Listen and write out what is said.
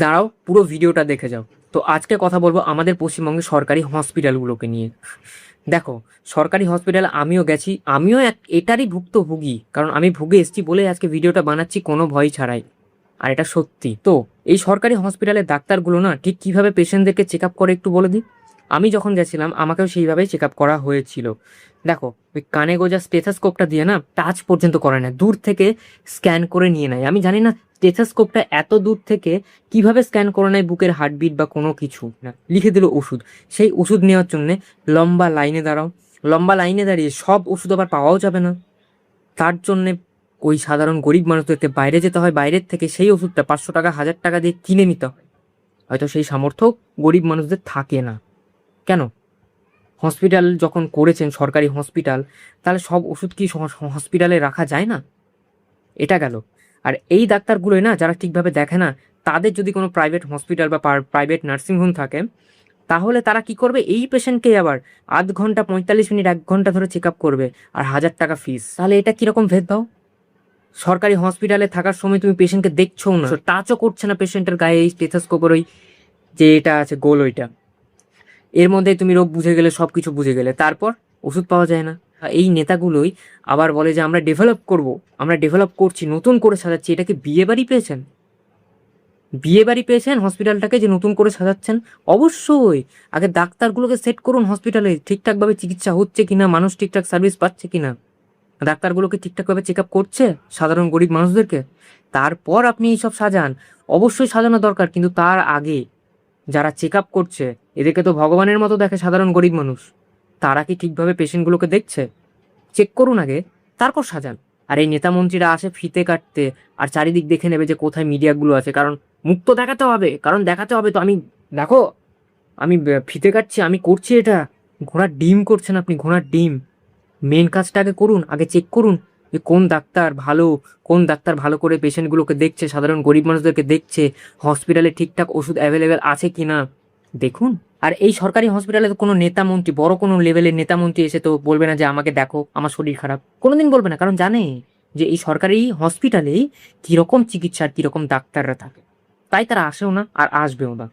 দাঁড়াও, পুরো ভিডিওটা দেখে যাও। তো আজকে কথা বলবো আমাদের পশ্চিমবঙ্গের সরকারি হসপিটালগুলোকে নিয়ে। দেখো, সরকারি হসপিটাল আমিও গেছি, আমিও এটারই ভুক্তভোগী, কারণ আমি ভুগে এসেছি বলে আজকে ভিডিওটা বানাচ্ছি কোনো ভয় ছাড়াই। আর এটা সত্যি। তো এই সরকারি হসপিটালের ডাক্তারগুলো না ঠিক কীভাবে পেশেন্টদেরকে চেক আপ করে একটু বলে দিই। আমি যখন গেছিলাম আমাকেও সেইভাবেই চেক আপ করা হয়েছিল। দেখো, ওই কানে গোজা স্টেথাস্কোপটা দিয়ে না টাচ পর্যন্ত করে না, দূর থেকে স্ক্যান করে নিয়ে নেয়। আমি জানি না স্টেথাস্কোপটা এত দূর থেকে কিভাবে স্ক্যান করে নেয় বুকের হার্টবিট বা কোনো কিছু না, লিখে দিল ওষুধ। সেই ওষুধ নেওয়ার জন্যে লম্বা লাইনে দাঁড়াও, লম্বা লাইনে দাঁড়িয়ে সব ওষুধ আবার পাওয়াও যাবে না। তার জন্যে ওই সাধারণ গরিব মানুষদেরকে বাইরে যেতে হয়, বাইরের থেকে সেই ওষুধটা 500 টাকা 1000 টাকা দিয়ে কিনে নিতে হয়। হয়তো সেই সামর্থ্য গরিব মানুষদের থাকে না। কেন? হসপিটাল যখন করেছেন সরকারি হসপিটাল, তাহলে সব ওষুধ কি হসপিটালে রাখা যায় না? এটা গেল। আর এই ডাক্তারগুলোই না যারা ঠিকভাবে দেখে না, তাদের যদি কোনো প্রাইভেট হসপিটাল বা প্রাইভেট নার্সিংহোম থাকে, তাহলে তারা কি করবে, এই পেশেন্টকে আবার আধ ঘন্টা 45 মিনিট 1 ঘন্টা ধরে চেক আপ করবে আর 1000 টাকা ফিস। তাহলে এটা কিরকম ভেদভাব? সরকারি হসপিটালে থাকার সময় তুমি পেশেন্টকে দেখছো না, টাচও করছে না পেশেন্টের গায়ে এই স্টেথোস্কোপের ওই যে এটা আছে গোল ওইটা, এর মধ্যে তুমি রোগ বুঝে গেলে, সব কিছু বুঝে গেলে, তারপর ওষুধ পাওয়া যায় না। এই নেতাগুলোই আবার বলে যে আমরা ডেভেলপ করব, আমরা ডেভেলপ করছি, নতুন করে সাজাচ্ছি। এটা কি বিয়ে বাড়ি পেয়েছেন? বিয়ে বাড়ি পেয়েছেন হসপিটালটাকে যে নতুন করে সাজাচ্ছেন? অবশ্যই আগে ডাক্তারগুলোকে সেট করুন হসপিটালে, ঠিকঠাকভাবে চিকিৎসা হচ্ছে কিনা, মানুষ ঠিকঠাক সার্ভিস পাচ্ছে কিনা, ডাক্তারগুলোকে ঠিকঠাকভাবে চেক আপ করছে সাধারণ গরিব মানুষদেরকে, তারপর আপনি এইসব সাজান। অবশ্যই সাজানো দরকার, কিন্তু তার আগে যারা চেক আপ করছে এদেরকে তো ভগবানের মতো দেখে সাধারণ গরিব মানুষ, তারা কি ঠিকভাবে পেশেন্টগুলোকে দেখছে? চেক করুন আগে, তারপর সাজান। আর এই নেতা মন্ত্রীরা আসে ফিতে কাটতে, আর চারিদিক দেখে নেবে যে কোথায় মিডিয়াগুলো আছে, কারণ মুখ তো দেখাতে হবে, কারণ দেখাতে হবে তো আমি, দেখো আমি ফিতে কাটছি, আমি করছি এটা। ঘোড়ার ডিম করছেন আপনি, ঘোড়ার ডিম। মেন কাজটা আগে করুন, আগে চেক করুন যে কোন ডাক্তার ভালো করে পেশেন্টগুলোকে দেখছে, সাধারণ গরিব মানুষদেরকে দেখছে, হসপিটালে ঠিকঠাক ওষুধ অ্যাভেলেবেল আছে কিনা দেখুন। আর এই সরকারি হসপিটালে তো কোনো নেতা মন্ত্রী, বড় কোনো লেভেলের নেতা মন্ত্রী এসে তো বলবে না যে আমাকে দেখো আমার শরীর খারাপ, কোনোদিন বলবে না, কারণ জানে যে এই সরকারি হসপিটালেই কীরকম চিকিৎসা আর কীরকম ডাক্তাররা থাকে, তাই তারা আসেও না আর আসবেও না।